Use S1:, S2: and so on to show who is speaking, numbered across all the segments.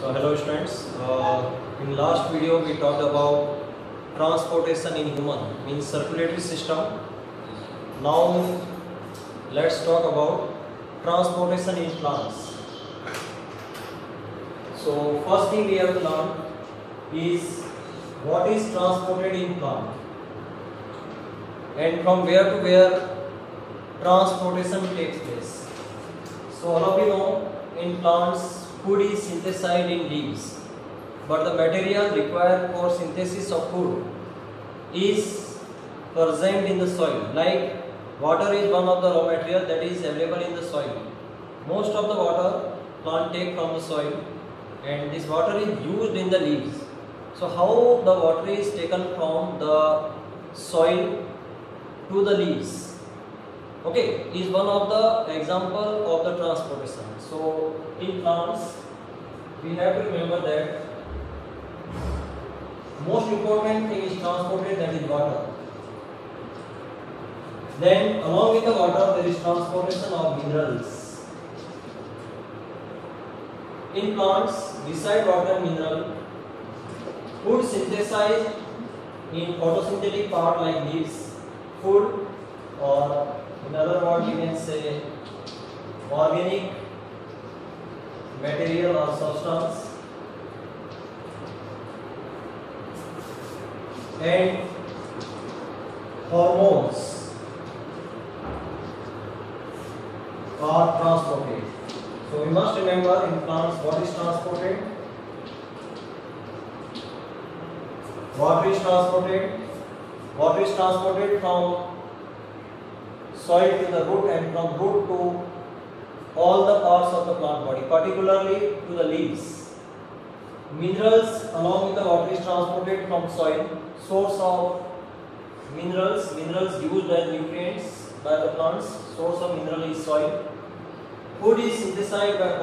S1: So hello students, in last video we talked about transportation in human means circulatory system. Now let's talk about transportation in plants. So first thing we have to learn is what is transported in plant and from where to where transportation takes place. So all of you know in plants food is synthesized in leaves, but the material required for synthesis of food is present in the soil. Like water is one of the raw material that is available in the soil. Most of the water plant take from the soil, and this water is used in the leaves. So how the water is taken from the soil to the leaves, okay, is one of the example of the transportation. So in plants we have to remember that most important thing is transported, that is water. Then along with the water there is transportation of minerals. In plants, beside water and mineral, food synthesized in photosynthetic part like leaves, food, or in other words we can say organic material or substance, and hormones are transported. So we must remember in plants what is transported. Water is transported. Water is transported from soil to the root and from root to all the parts of the plant body, particularly to the leaves. Minerals along with the water is transported from soil. Source of minerals used as nutrients by the plants. Source of mineral is soil. Food is synthesized by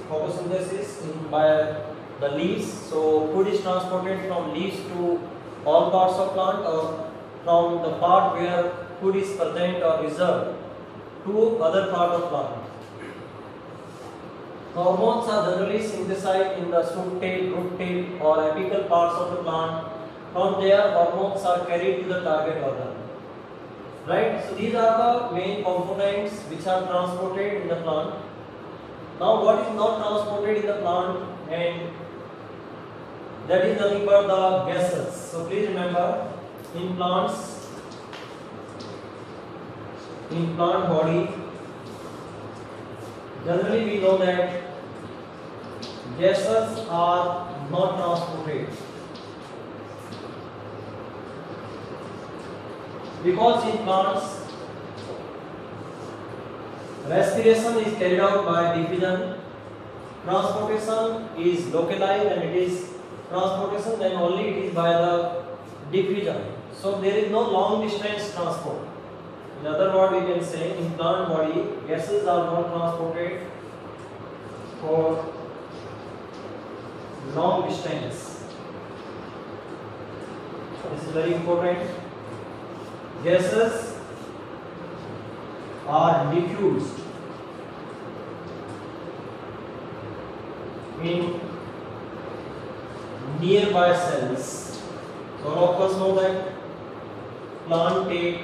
S1: photosynthesis by the leaves. So food is transported from leaves to all parts of plant, or from the part where food is present or reserved to other part of plant. Hormones are generally synthesized in the shoot tail, root tail, or apical parts of the plant. From there, hormones are carried to the target organ. Right? So these are the main components which are transported in the plant. Now, what is not transported in the plant, and that is nothing but the gases. So please remember, in plants, in plant body, generally we know that gases are not transported, because in plants respiration is carried out by diffusion. Transportation is localized, and it is transportation then only it is by the diffusion. So there is no long distance transport. In other words, we can say in plant body gases are not transported for long distance. This is very important. Gases are diffused in nearby cells. So all of us know that plant take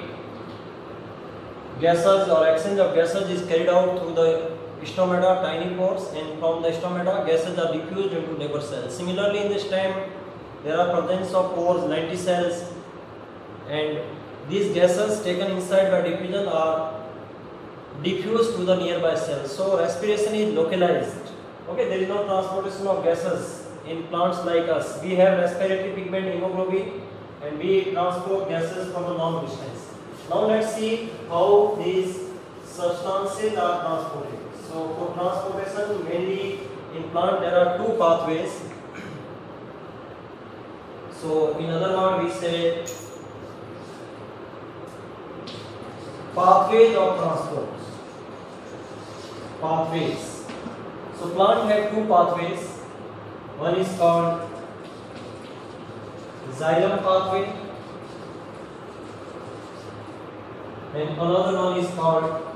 S1: gases, or exchange of gases is carried out through the stomata, tiny pores, and from the stomata gases are diffused into neighbor cells. Similarly, in the stem there are presence of pores, 90 cells, and these gases taken inside by diffusion are diffused to the nearby cells. So respiration is localized. Okay, there is no transportation of gases in plants like us. We have respiratory pigment hemoglobin, and we transport gases from a long distance. Now let's see how these substances are transported. So for transportation, mainly in plant there are two pathways. So in other words we say pathways of transport. Pathways. So plant have two pathways. One is called xylem pathway, and another one is called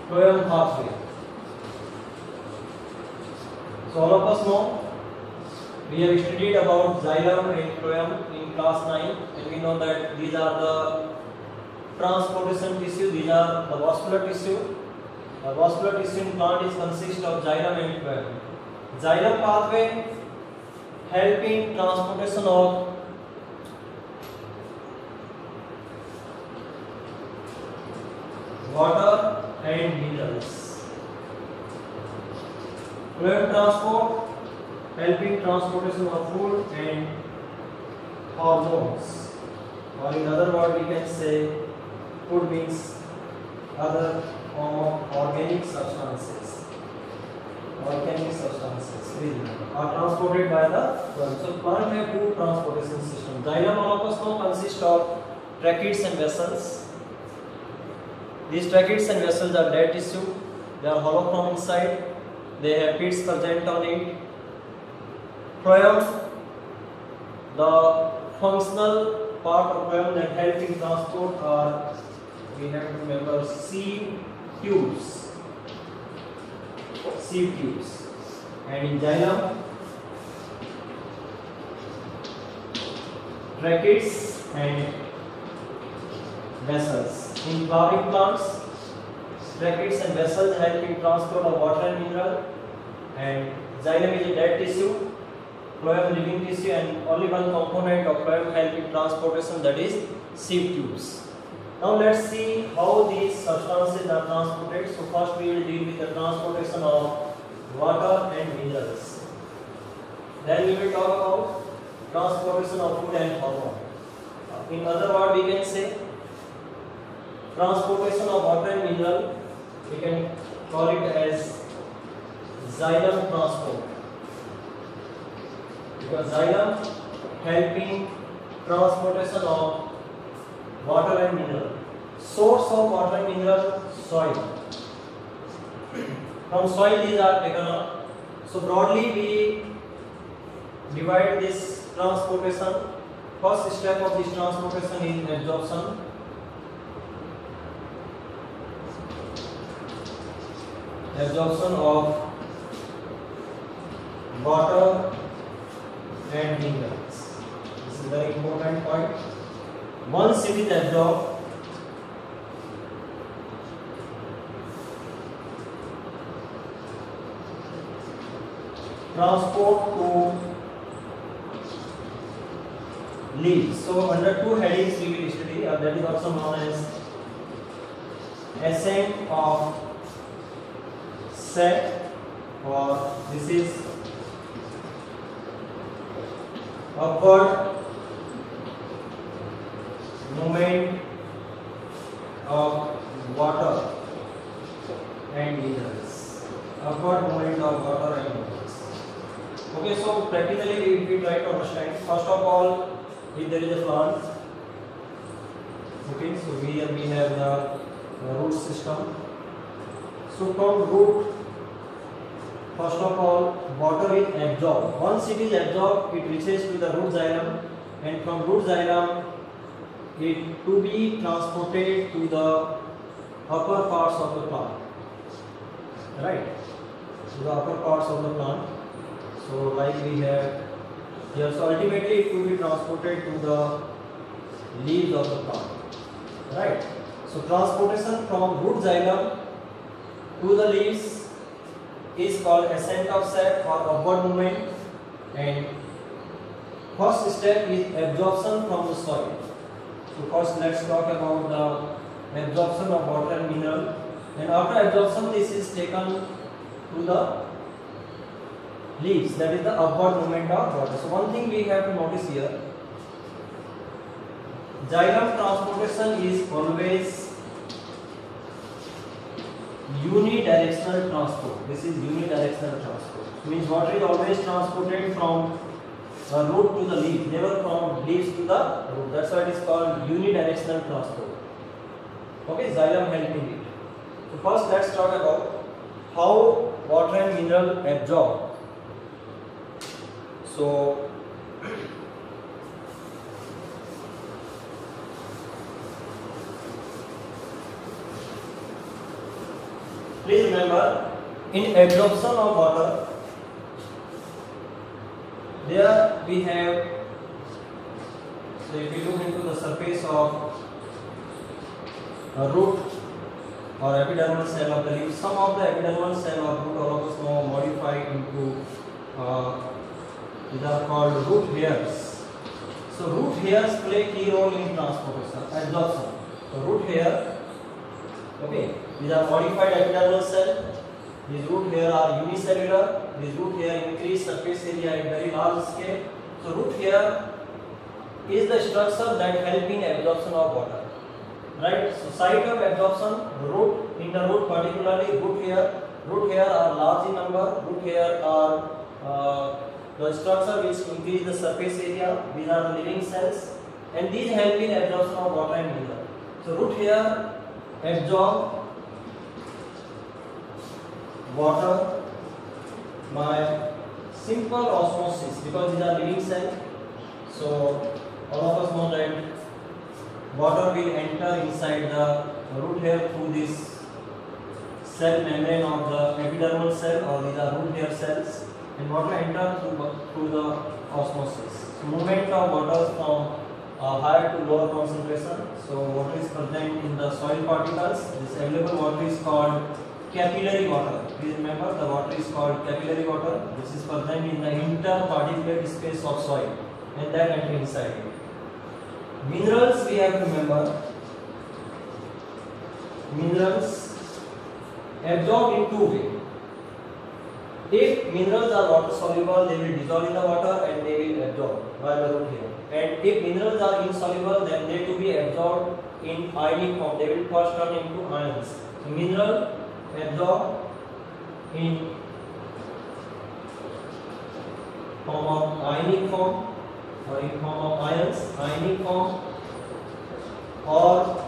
S1: phloem pathway. So all of us know we have studied about xylem and phloem in class 9, and we know that these are the transportation tissue, these are the vascular tissue. The vascular tissue in plant is consist of xylem and phloem. Xylem pathway helping transportation of water and minerals. Phloem transport helping transportation of food and hormones, or in other words we can say food means other form of organic substances. Organic substances are transported by the plant. So plant have two transportation systems. Xylem, all of us know, consists of tracheids and vessels. These tracheids and vessels are dead tissue. They are hollow from inside. They have pits present on it. Phloem, the functional part of phloem that help in transport are, we have to remember, sieve tubes. Sieve tubes. And in xylem, tracheids and vessels. In flowering plants, tracheids and vessels help in transport of water and mineral, and xylem is a dead tissue, phloem living tissue, and only one component of phloem help in transportation, that is sieve tubes. Now let's see how these substances are transported. So first we will deal with the transportation of water and minerals. Then we will talk about transportation of food and hormone. In other words, we can say transportation of water and mineral, we can call it as xylem transport, because xylem helping transportation of water and mineral. Source of water and mineral, soil. From soil these are taken up. So broadly we divide this transportation. First step of this transportation is absorption. Absorption of water and minerals. This is a very important point. Once it is absorbed, transport to leaves. So under two headings we will study, that is also known as ascent of set, or this is upward movement of water and minerals. Upward movement of water and minerals. Okay, so practically we try to understand. First of all, if there is a plant, okay, so here we have the root system. So from root, first of all, water is absorbed. Once it is absorbed, it reaches to the root xylem, and from root xylem it to be transported to the upper parts of the plant, right? To the upper parts of the plant. So like we have here, so ultimately it will be transported to the leaves of the plant, right? So transportation from root xylem to the leaves is called ascent of sap or upward movement, and first step is absorption from the soil. So first let's talk about the absorption of water and mineral, and after absorption this is taken to the leaves, that is the upward movement of water. So one thing we have to notice here, xylem transportation is always unidirectional transport. This is unidirectional transport. Means water is always transported from root to the leaf, never from leaves to the root. That's why it is called unidirectional transport. Okay, xylem helping it. So first let's talk about how water and mineral absorb. So please remember, in absorption of water, there we have, so if you look into the surface of a root or epidermal cell of the leaf, some of the epidermal cell of root all of us know modified into these are called root hairs. So root hairs play key role in transportation, absorption. So root hair, okay, these are modified epidermal cell. These root hair are unicellular. These root hair increase surface area at very large scale. So root hair is the structure that help in absorption of water. Right? So site of absorption, root, in the root particularly root hair. Root hair are large in number. Root hair are the structure which increase the surface area. These are the living cells, and these help in absorption of water and mineral. So root hair absorb water by simple osmosis because these are living cells. So all of us know that water will enter inside the root hair through this cell membrane of the epidermal cell, or these are root hair cells, and water enter through the osmosis. So movement of water from higher to lower concentration. So water is present in the soil particles. This available water is called capillary water. Please remember, the water is called capillary water. This is present in the interparticulate space of soil, and that enter inside it. Minerals, we have to remember, minerals absorb in two ways. If minerals are water soluble, they will dissolve in the water and they will absorb by the root hair. And if minerals are insoluble, then they to be absorbed in ionic form. They will first turn into ions. So mineral absorb in form of ionic form, or in form of ions, ionic form, or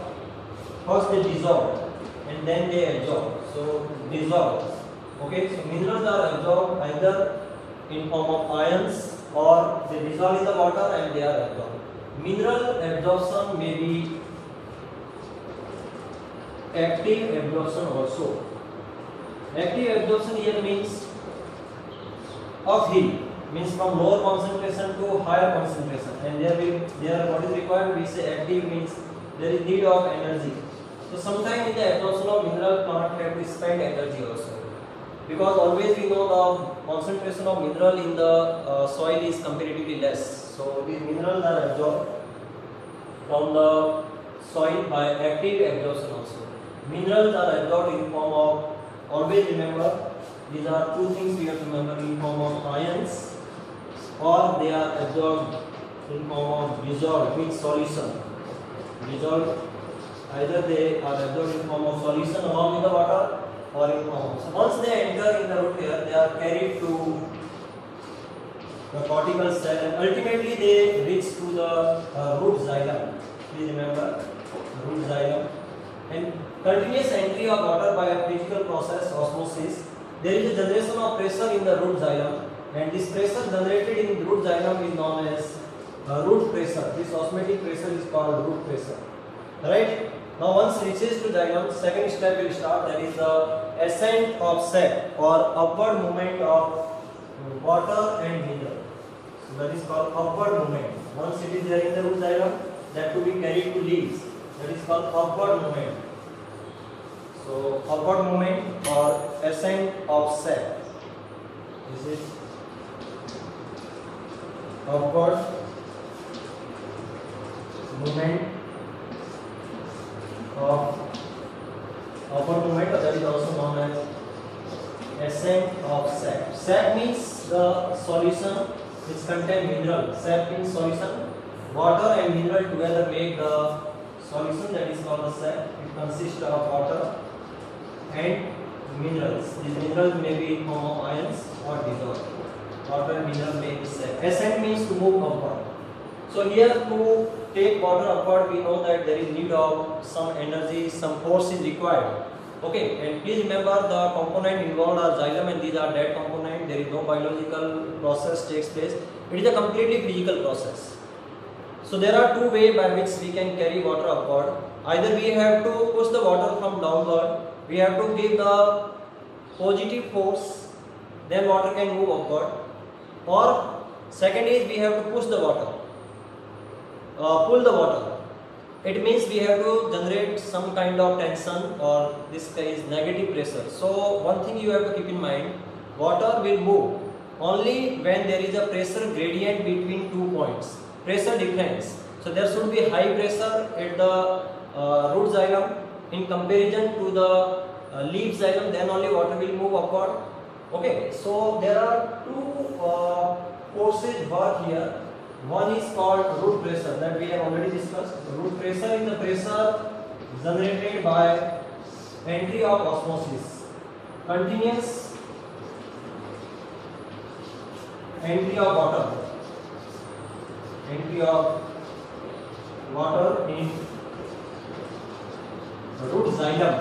S1: first they dissolve and then they absorb. So dissolve. Okay, so minerals are absorbed either in form of ions or they dissolve in the water and they are absorbed. Mineral absorption may be active absorption also. Active absorption here means uphill, means from lower concentration to higher concentration, and there what is required, we say active means there is need of energy. So sometimes in the absorption of mineral, plant have to spend energy also, because always we know the concentration of mineral in the soil is comparatively less. So these minerals are absorbed from the soil by active absorption also. Minerals are absorbed in form of, always remember, these are two things we have to remember, in form of ions, or they are absorbed in form of dissolved, means solution. Dissolved, either they are absorbed in form of solution along with the water, or in form. So once they enter in the root hair, they are carried to the cortical cell, and ultimately they reach to the root xylem. Please remember, root xylem. And continuous entry of water by a physical process, osmosis, there is a generation of pressure in the root xylem, and this pressure generated in the root xylem is known as root pressure. This osmotic pressure is called root pressure. Right? Now once reaches to xylem, second step will start, that is the ascent of sap or upward movement of water and mineral. So that is called upward movement. Once it is there in the root xylem, that to be carried to leaves. That is called upward movement. So upward movement or ascent of sap. This is upward movement of upward movement, that is also known as ascent of sap. Sap means the solution which contains mineral. Sap means solution. Water and mineral together make the solution, that is called the sap. It consists of water and minerals. These minerals may be in form of ions or dissolved. Water and mineral make the sap. Ascent means to move upward. So here to take water upward, we know that there is need of some energy, some force is required. Okay, and please remember the component involved are xylem, and these are dead component. There is no biological process takes place. It is a completely physical process. So there are two ways by which we can carry water upward. Either we have to push the water from downward, we have to give the positive force, then water can move upward, or Second is we have to push the water, pull the water. It means we have to generate some kind of tension, or this is negative pressure. So one thing you have to keep in mind, water will move only when there is a pressure gradient between 2 points, pressure difference. So there should be high pressure at the root xylem in comparison to the leaf xylem, then only water will move upward. Okay, so there are two forces work here. One is called root pressure, that we have already discussed. Root pressure is the pressure generated by entry of osmosis, continuous entry of water, in root xylem.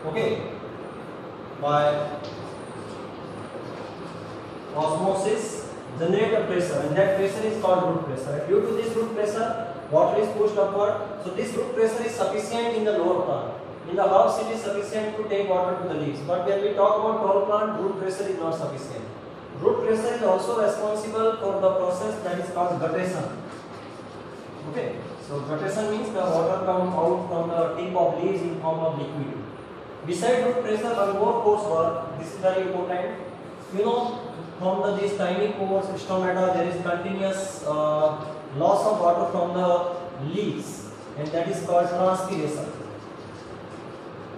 S1: Okay, by osmosis generate a pressure, and that pressure is called root pressure. Due to this root pressure, water is pushed upward. So this root pressure is sufficient in the lower plant. In the herbs, it is sufficient to take water to the leaves. But when we talk about tall plant, root pressure is not sufficient. Root pressure is also responsible for the process that is called guttation. Okay, so guttation means the water comes out from the tip of leaves in form of liquid. Beside root pressure, one more force work. This is very important. You know, from these tiny pores, stomata, there is continuous loss of water from the leaves, and that is called transpiration.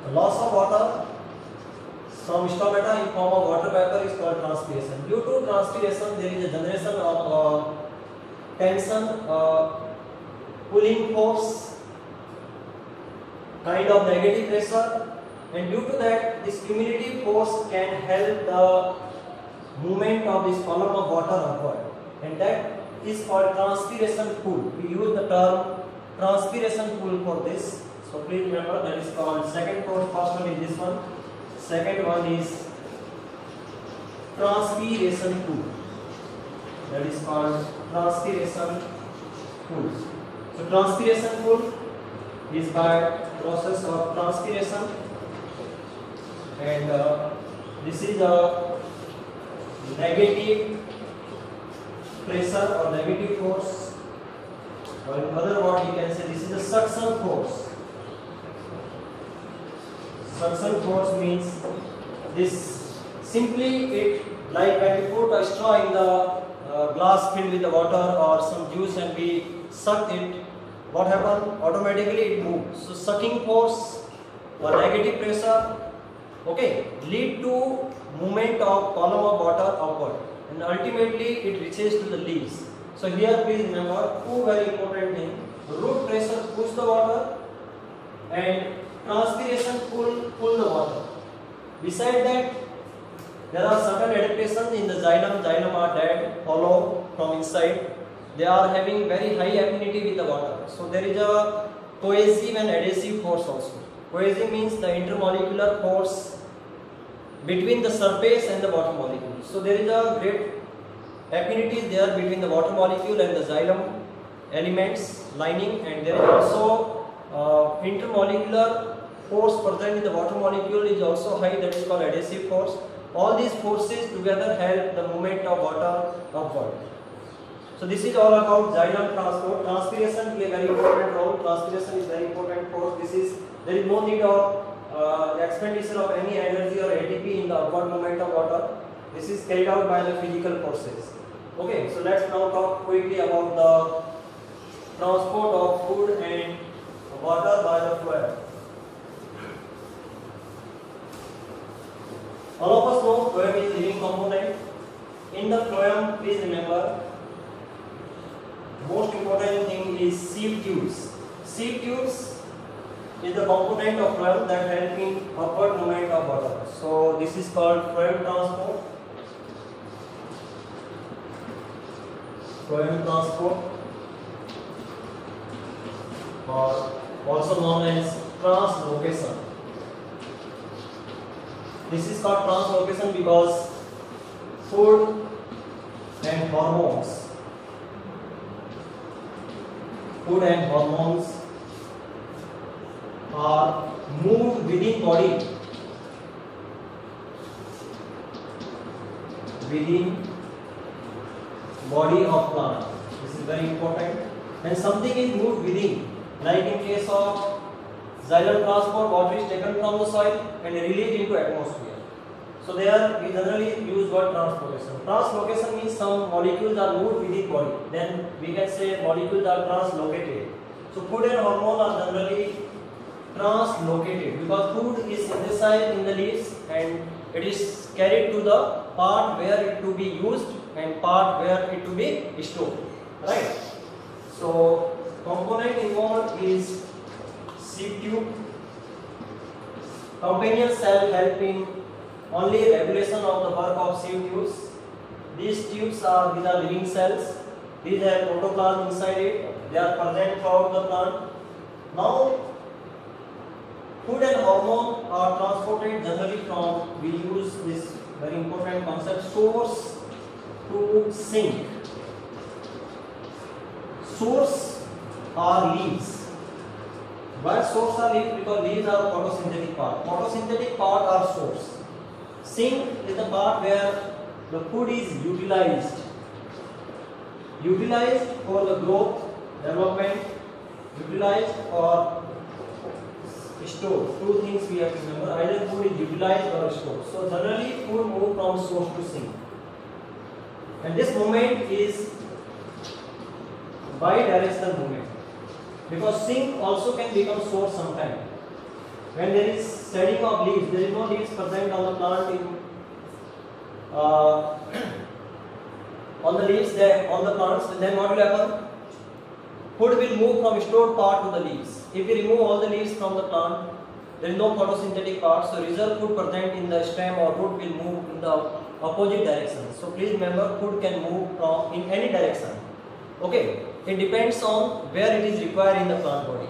S1: The loss of water from stomata in form of water vapor is called transpiration. Due to transpiration, there is a generation of tension, pulling force, kind of negative pressure, and due to that, this cumulative force can help the movement of this column of water upward, and that is called transpiration pull. We use the term transpiration pull for this. So please remember, that is called second force. First one is this one. Second one is transpiration pull. That is called transpiration pull. So transpiration pull is by process of transpiration, and this is a negative pressure or negative force, or in other words you can say this is a suction force. Suction force means this, simply it, like when we put a straw in the glass filled with the water or some juice and we suck it, what happens? Automatically it moves. So sucking force or negative pressure, okay, lead to movement of column of water upward, and ultimately it reaches to the leaves. So here please remember two very important things: root pressure push the water, and transpiration pull the water. Beside that, there are certain adaptations in the xylem. Xylem are dead, hollow from inside. They are having very high affinity with the water. So there is a cohesive and adhesive force also. Cohesive means the intermolecular force between the surface and the water molecule. So there is a great affinity there between the water molecule and the xylem elements lining, and there is also intermolecular force present in the water molecule is also high, that is called adhesive force. All these forces together help the movement of water upward. So this is all about xylem transport. Transpiration plays a very important role. Transpiration is very important force. There is no need of expenditure of any energy or ATP in the upward movement of water. This is carried out by the physical forces. Okay, so let's now talk quickly about the transport of food and water by the phloem. All of us know phloem is living component. In the phloem, please remember, most important thing is sieve tubes. Sieve tubes is the component of phloem that help in upward movement of water. So this is called phloem transport. Phloem transport, or also known as translocation. This is called translocation because food and hormones are moved within body, body of plant. This is very important. And something is moved within, like in case of xylem transport, water is taken from the soil and released into atmosphere. So there we generally use word transportation. Translocation means some molecules are moved within body. Then we can say molecules are translocated. So food and hormone are generally translocated because food is synthesized in the leaves and it is carried to the part where it to be used and part where it to be stored. Right? So component involved is seed tube. Companion cell help in only regulation of the work of seed tubes. These are living cells. These have protoplasm inside it. They are present throughout the plant. Now, food and hormone are transported generally from, we use this very important concept, source to sink. Source are leaves. Why source are leaves? Because leaves are photosynthetic part. Photosynthetic part are source. Sink is the part where the food is utilized for the growth, development, utilized or stored. Two things we have to remember, either food is utilized or stored. So generally food moves from source to sink. And this movement is bidirectional movement. Because sink also can become source sometime. When there is shedding of leaves, there is no leaves present on the plant on the leaves there, on the plants, then what will happen? Food will move from stored part to the leaves. If we remove all the leaves from the plant, there is no photosynthetic part, so reserve food present in the stem or root will move in the opposite direction. So please remember, food can move from in any direction. Okay, it depends on where it is required in the plant body,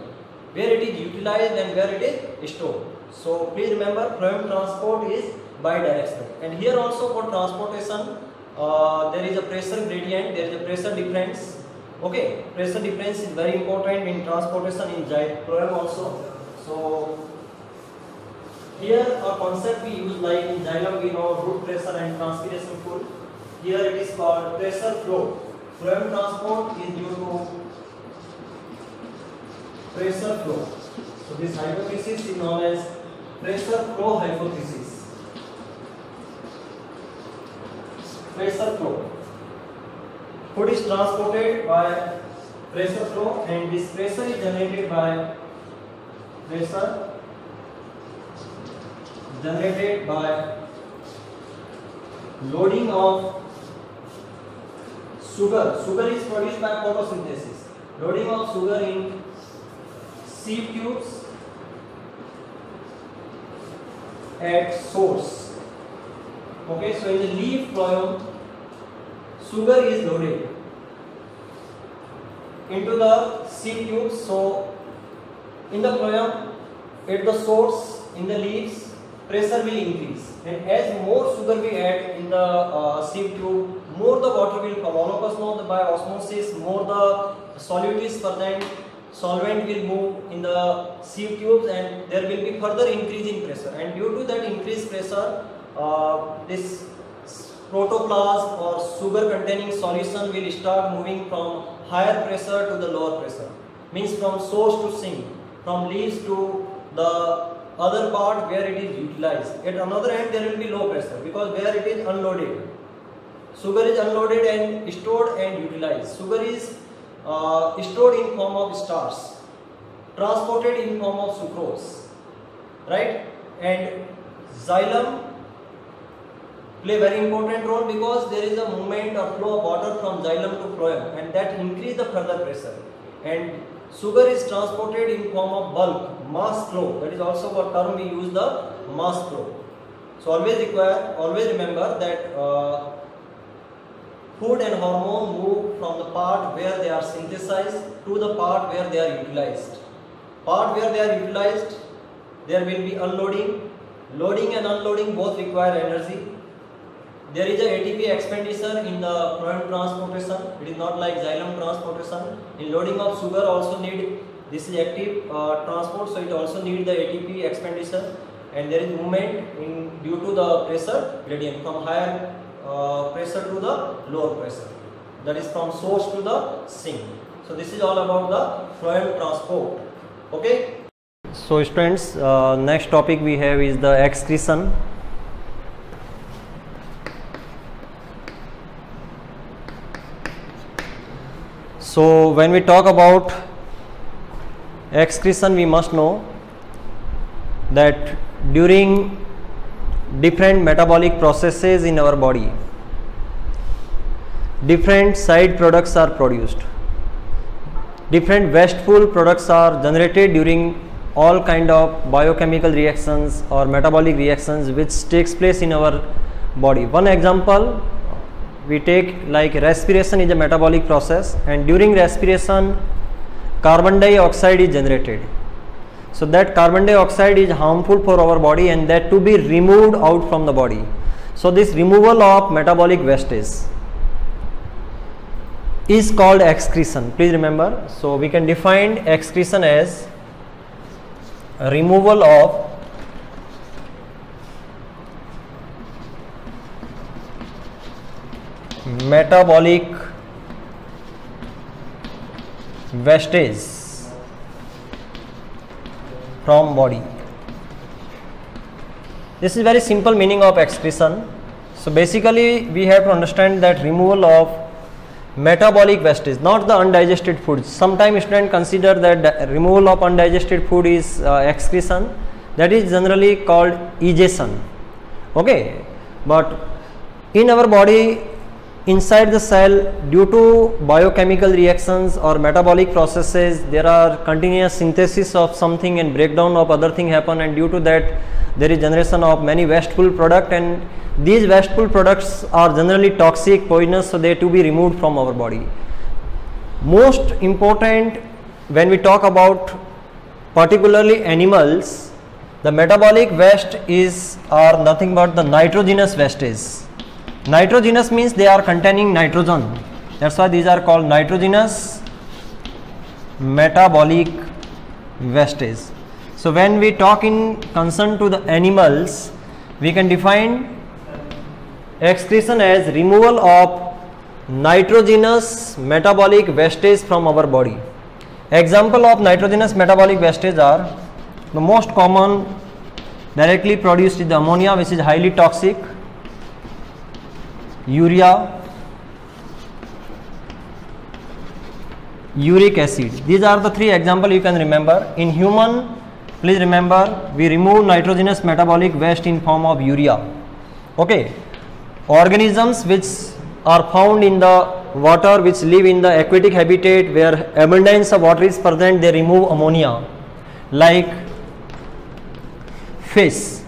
S1: where it is utilized and where it is stored. So please remember, phloem transport is bidirectional. And here also for transportation, there is a pressure gradient, there is a pressure difference. Okay, pressure difference is very important in transportation in phloem also. So here a concept we use, like in xylem we know root pressure and transpiration flow. Here it is called pressure flow. Phloem transport is due to pressure flow. So this hypothesis is known as pressure flow hypothesis. Pressure flow. Food is transported by pressure flow, and this pressure is generated by loading of sugar. Sugar is produced by photosynthesis. Loading of sugar in seed tubes at source. Okay, so in the leaf phloem, sugar is loaded into the seed tubes. So in the phloem, at the source, in the leaves, pressure will increase, and as more sugar we add in the seed tube, more the water will come. All of us know that by osmosis, more the solute is present, solvent will move in the seed tubes, and there will be further increase in pressure. And due to that increased pressure, this protoplasm or sugar containing solution will start moving from higher pressure to the lower pressure. Means from source to sink, from leaves to the other part where it is utilized. At another end there will be low pressure because where it is unloaded. Sugar is unloaded and stored and utilized. Sugar is stored in form of starch, transported in form of sucrose, right? And xylem play very important role because there is a movement or flow of water from xylem to phloem, and that increase the further pressure. And sugar is transported in form of bulk, mass flow. That is also a term we use, the mass flow. So always remember that food and hormone move from the part where they are synthesized to the part where they are utilized. Part where they are utilized, there will be unloading. Loading and unloading both require energy. There is a ATP expenditure in the phloem transportation. It is not like xylem transportation. In loading of sugar also need, this is active transport, so it also need the ATP expenditure, and there is movement due to the pressure gradient from higher pressure to the lower pressure. that is from source to the sink. So this is all about the fluent transport. Okay. So students, next topic we have is the excretion. So when we talk about excretion, we must know that during different metabolic processes in our body, different side products are produced. Different wasteful products are generated during all kind of biochemical reactions or metabolic reactions which takes place in our body. One example we take, like respiration is a metabolic process, and during respiration carbon dioxide is generated. So that carbon dioxide is harmful for our body, and that to be removed out from the body. So this removal of metabolic wastage is called excretion. Please remember. So we can define excretion as removal of metabolic wastage from body. This is very simple meaning of excretion. So basically we have to understand that removal of metabolic wastage, not the undigested foods. Sometimes students consider that the removal of undigested food is excretion. That is generally called egestion. Okay, but in our body, inside the cell, due to biochemical reactions or metabolic processes, there are continuous synthesis of something and breakdown of other thing happen, and due to that there is generation of many wasteful product, and these wasteful products are generally toxic, poisonous, so they to be removed from our body. Most important when we talk about particularly animals, the metabolic waste are nothing but the nitrogenous wastage. Nitrogenous means they are containing nitrogen. That's why these are called nitrogenous metabolic wastage. So when we talk in concern to the animals, we can define excretion as removal of nitrogenous metabolic wastage from our body. Example of nitrogenous metabolic wastage are the most common directly produced is the ammonia, which is highly toxic, urea, uric acid. These are the three examples you can remember. In human, please remember, we remove nitrogenous metabolic waste in form of urea. Okay. Organisms which are found in the water, which live in the aquatic habitat where abundance of water is present, they remove ammonia. Like fish,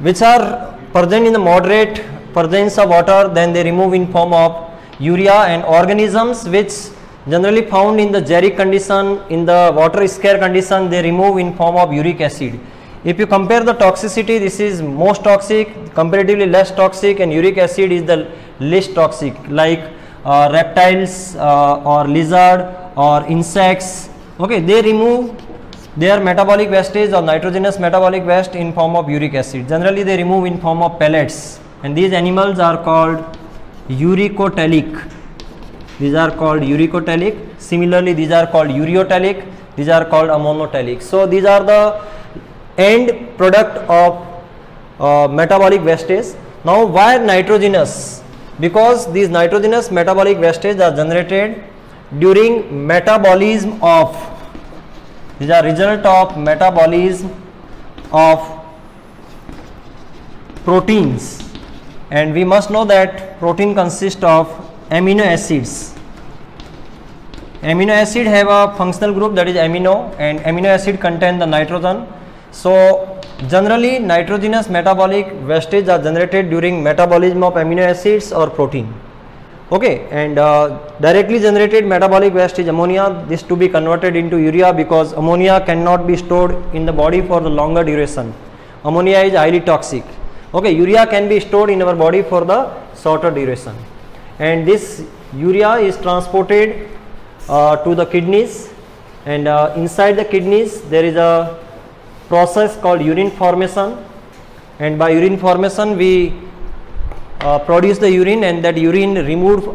S1: which are present in the moderate presence of water, then they remove in form of urea. And organisms which generally found in the xeric condition, in the water scarce condition, they remove in form of uric acid. If you compare the toxicity, this is most toxic, comparatively less toxic, and uric acid is the least toxic, like reptiles or lizard or insects. Okay, they remove their metabolic wastage or nitrogenous metabolic waste in form of uric acid. Generally they remove in form of pellets, and these animals are called uricotelic. These are called uricotelic. Similarly, these are called ureotelic. These are called ammonotelic. So these are the end product of metabolic wastage. Now why nitrogenous? Because these nitrogenous metabolic wastage are generated during metabolism of, these are result of metabolism of proteins, and we must know that protein consists of amino acids. Amino acid have a functional group, that is amino, and amino acid contain the nitrogen. So generally nitrogenous metabolic wastage are generated during metabolism of amino acids or protein. Okay, and directly generated metabolic waste is ammonia. This to be converted into urea, because ammonia cannot be stored in the body for the longer duration. Ammonia is highly toxic. Okay, urea can be stored in our body for the shorter duration, and this urea is transported to the kidneys, and inside the kidneys there is a process called urine formation, and by urine formation we produce the urine, and that urine removed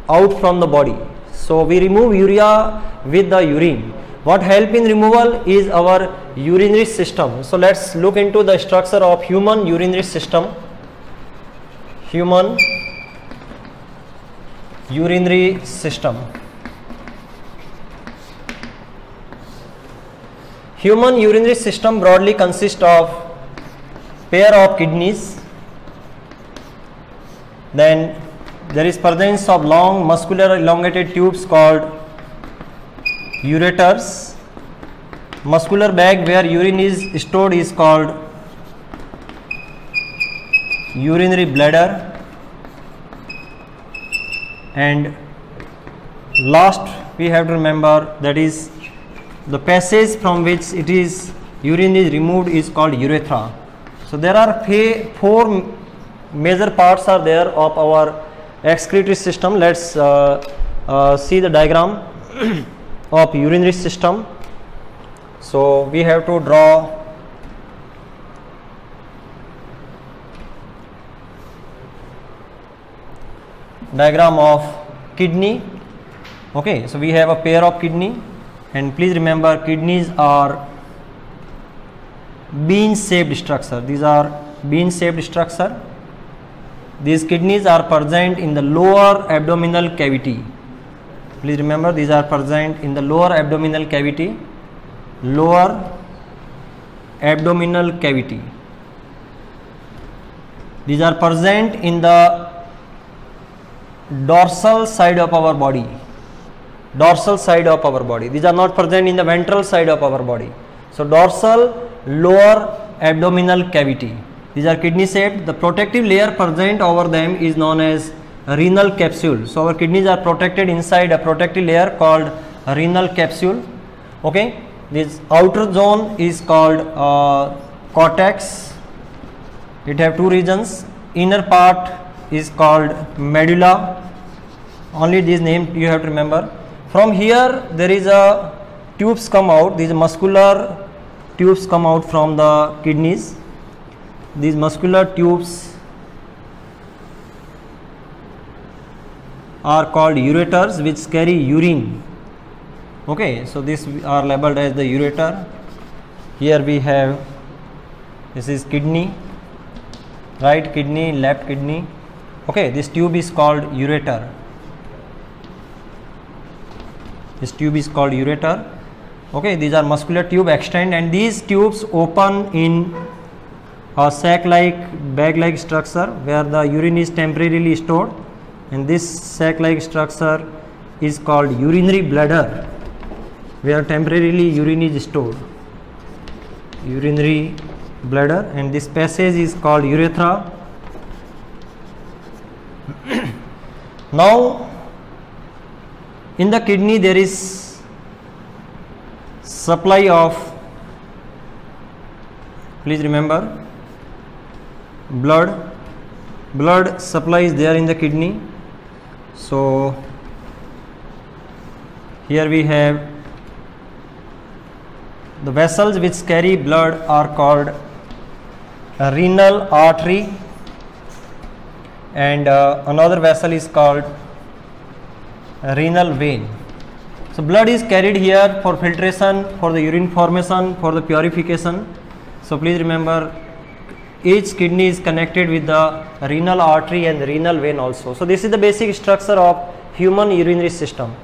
S1: out from the body. So we remove urea with the urine. What help in removal is our urinary system. So let's look into the structure of human urinary system. Human urinary system. Human urinary system broadly consists of pair of kidneys. Then there is presence of long muscular elongated tubes called ureters. Muscular bag where urine is stored is called urinary bladder. And last we have to remember, that is the passage from which urine is removed is called urethra. So there are four major parts are there of our excretory system. Let's see the diagram of urinary system. So we have to draw diagram of kidney. Okay, so we have a pair of kidney, and please remember kidneys are bean shaped structure. These are bean shaped structure. These kidneys are present in the lower abdominal cavity. Please remember, these are present in the lower abdominal cavity. Lower abdominal cavity. These are present in the dorsal side of our body. Dorsal side of our body. These are not present in the ventral side of our body. So dorsal lower abdominal cavity. These are kidney shaped. The protective layer present over them is known as renal capsule. So our kidneys are protected inside a protective layer called renal capsule. Okay, this outer zone is called cortex. It have two regions. Inner part is called medulla. Only these names you have to remember. From here there is a tubes come out. These muscular tubes come out from the kidneys. These muscular tubes are called ureters, which carry urine. Okay, so these are labeled as the ureter. Here we have, this is kidney, right kidney, left kidney. Okay, this tube is called ureter. This tube is called ureter. Okay, these are muscular tube extend, and these tubes open in a sac like bag like structure where the urine is temporarily stored, and this sac like structure is called urinary bladder where temporarily urine is stored. Urinary bladder, and this passage is called urethra. Now in the kidney there is supply of, please remember, blood supply is there in the kidney. So here we have the vessels which carry blood are called a renal artery, and another vessel is called a renal vein. So blood is carried here for filtration, for the urine formation, for the purification. So please remember, each kidney is connected with the renal artery and the renal vein also. So this is the basic structure of human urinary system.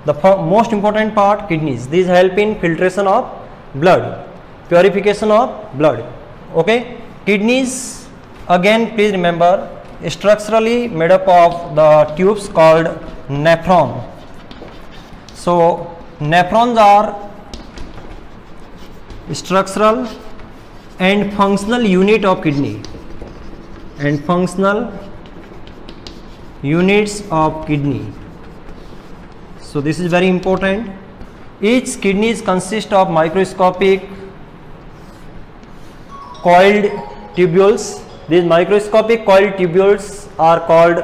S1: The most important part, kidneys. These help in filtration of blood, purification of blood. Okay, kidneys again please remember structurally made up of the tubes called nephron. So nephrons are structural and functional unit of kidney, and functional units of kidney. So this is very important. Each kidneys consist of microscopic coiled tubules. These microscopic coiled tubules are called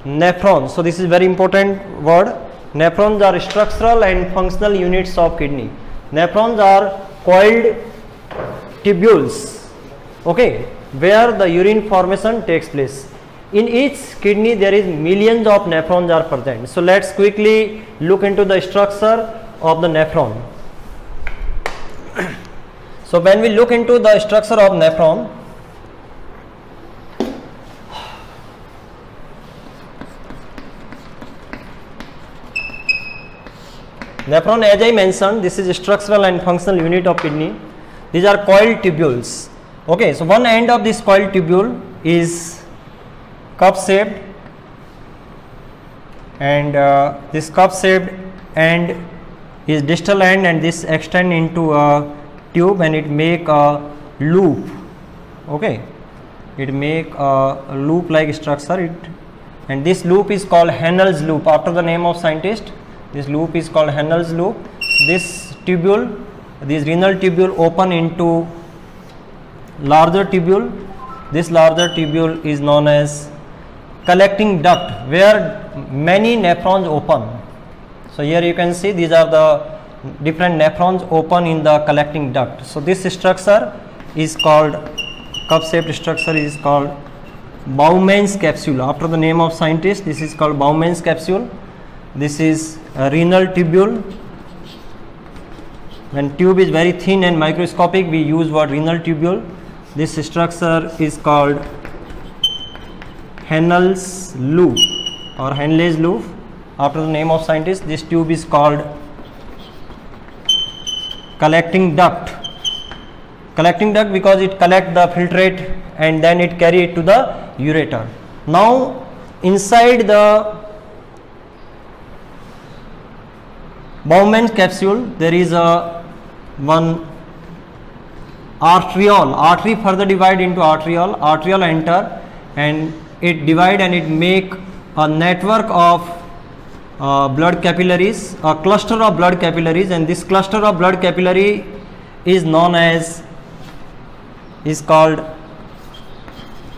S1: nephrons. So this is very important word. Nephrons are structural and functional units of kidney. Nephrons are coiled tubules, okay, where the urine formation takes place. in each kidney there is millions of nephrons are present. So let's quickly look into the structure of the nephron. So when we look into the structure of nephron, nephron, as I mentioned, this is structural and functional unit of kidney. These are coiled tubules. Okay, so one end of this coiled tubule is cup shaped, and this cup shaped end is distal end, and this extend into a tube and it make a loop. Okay, it make a loop like structure, and this loop is called Henle's loop, after the name of scientist. This loop is called Henle's loop. This tubule, this renal tubule open into larger tubule. This larger tubule is known as collecting duct, where many nephrons open. So here you can see these are the different nephrons open in the collecting duct. So this structure is called, cup shaped structure is called Bowman's capsule, after the name of scientist. This is called Bowman's capsule. This is a renal tubule. When tube is very thin and microscopic, we use word renal tubule. This structure is called Henle's loop or Henle's loop, after the name of scientist. This tube is called collecting duct. Collecting duct because it collect the filtrate and then it carry it to the ureter. Now inside the Bowman's capsule there is a one arteriole. Artery further divide into arteriole. Arteriole enter and it divide and it make a network of blood capillaries, a cluster of blood capillaries, and this cluster of blood capillary is known as, is called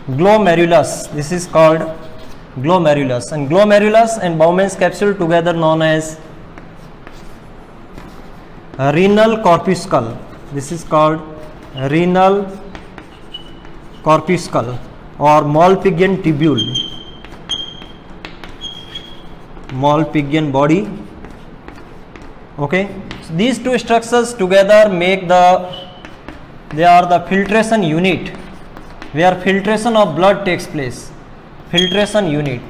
S1: glomerulus. This is called glomerulus, and glomerulus and Bowman's capsule together known as renal corpuscle. This is called renal corpuscle or Malpighian tubule, Malpighian body. Okay, so these two structures together make they are the filtration unit, where filtration of blood takes place. Filtration unit,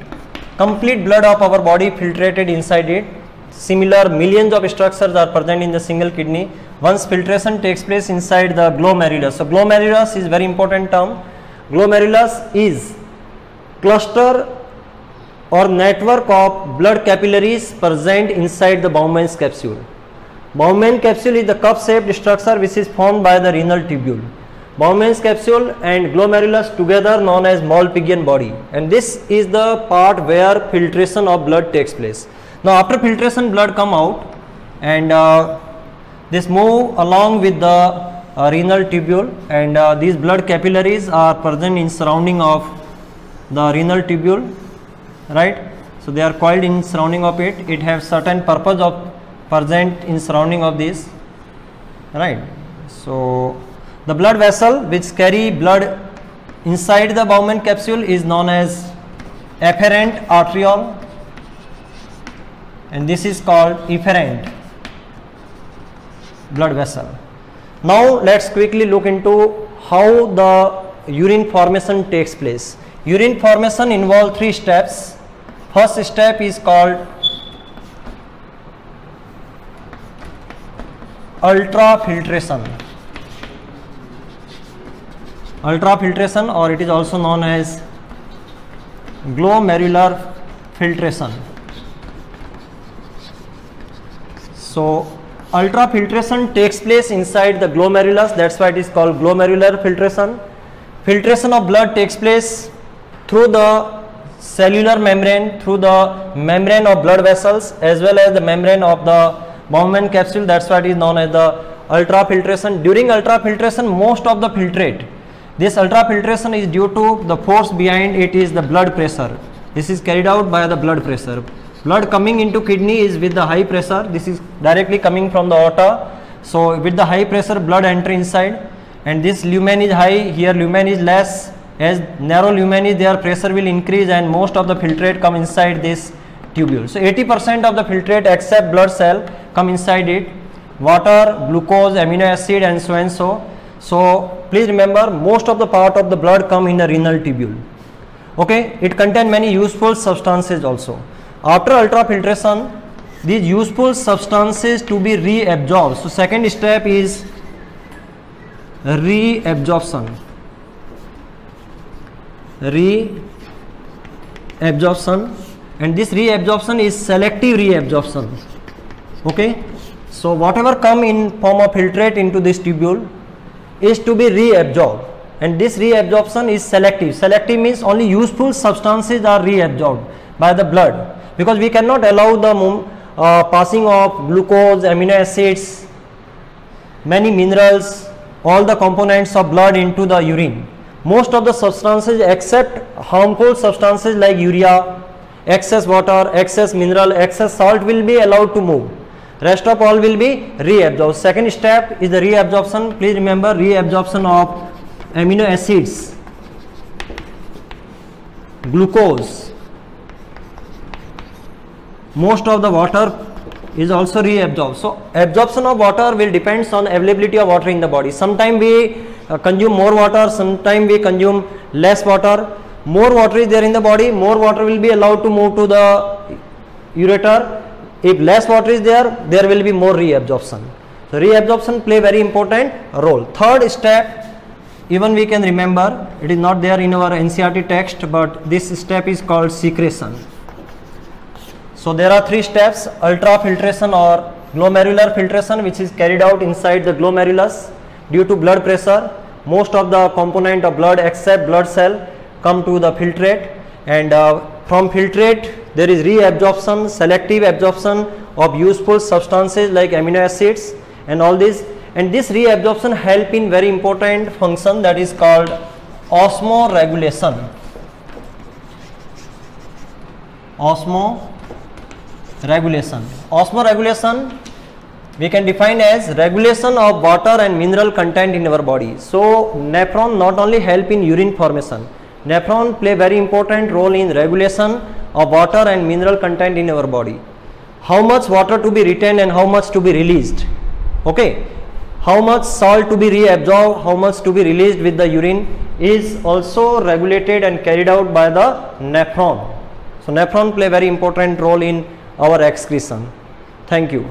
S1: complete blood of our body filtrated inside it. Similar millions of structures are present in the single kidney. Once filtration takes place inside the glomerulus. So glomerulus is very important term. Glomerulus is cluster or network of blood capillaries present inside the Bowman's capsule. Bowman's capsule is the cup shaped structure which is formed by the renal tubule. Bowman's capsule and glomerulus together known as Malpighian body, and this is the part where filtration of blood takes place. Now after filtration blood come out and this move along with the renal tubule, and these blood capillaries are present in surrounding of the renal tubule, right? So they are coiled in surrounding of it. It has certain purpose of present in surrounding of this, right? So the blood vessel which carry blood inside the Bowman capsule is known as afferent arteriole, and this is called efferent blood vessel. Now let's quickly look into how the urine formation takes place. Urine formation involves 3 steps. First step is called ultrafiltration. Ultrafiltration, or it is also known as glomerular filtration. So ultrafiltration takes place inside the glomerulus, that's why it is called glomerular filtration. Filtration of blood takes place through the cellular membrane, through the membrane of blood vessels as well as the membrane of the Bowman capsule, that's why it is known as the ultrafiltration. During ultrafiltration, most of the filtrate, this ultrafiltration is due to the force behind it is the blood pressure. This is carried out by the blood pressure. Blood coming into kidney is with the high pressure. This is directly coming from the aorta. So with the high pressure blood enter inside, and this lumen is high, here lumen is less, As narrow lumen is there, pressure will increase and most of the filtrate come inside this tubule. So 80% of the filtrate except blood cell come inside it, water, glucose, amino acid and so and so. So please remember, most of the part of the blood come in the renal tubule. Okay, it contains many useful substances also. After ultrafiltration, these useful substances to be reabsorbed. So second step is reabsorption. Reabsorption, and this reabsorption is selective reabsorption. Okay, so whatever come in form of filtrate into this tubule is to be reabsorbed, and this reabsorption is selective. Selective means only useful substances are reabsorbed by the blood, because we cannot allow the passing of glucose, amino acids, many minerals, all the components of blood into the urine. Most of the substances except harmful substances like urea, excess water, excess mineral, excess salt will be allowed to move. Rest of all will be reabsorbed. Second step is the reabsorption. Please remember, reabsorption of amino acids, glucose, most of the water is also reabsorbed. So absorption of water will depends on availability of water in the body. Sometimes we consume more water, sometimes we consume less water. More water is there in the body, more water will be allowed to move to the ureter. If less water is there, there will be more reabsorption. So reabsorption play very important role. Third step, even we can remember, it is not there in our NCERT text, but this step is called secretion. So there are three steps: ultrafiltration or glomerular filtration, which is carried out inside the glomerulus. Due to blood pressure, most of the component of blood except blood cell come to the filtrate, and from filtrate there is reabsorption, selective absorption of useful substances like amino acids and all this, and this reabsorption help in very important function, that is called osmoregulation. Osmoregulation. Osmoregulation we can define as regulation of water and mineral content in our body. So nephron not only help in urine formation, nephron play very important role in regulation of water and mineral content in our body. How much water to be retained and how much to be released. Okay, how much salt to be reabsorbed, how much to be released with the urine is also regulated and carried out by the nephron. So nephron play very important role in our excretion. Thank you.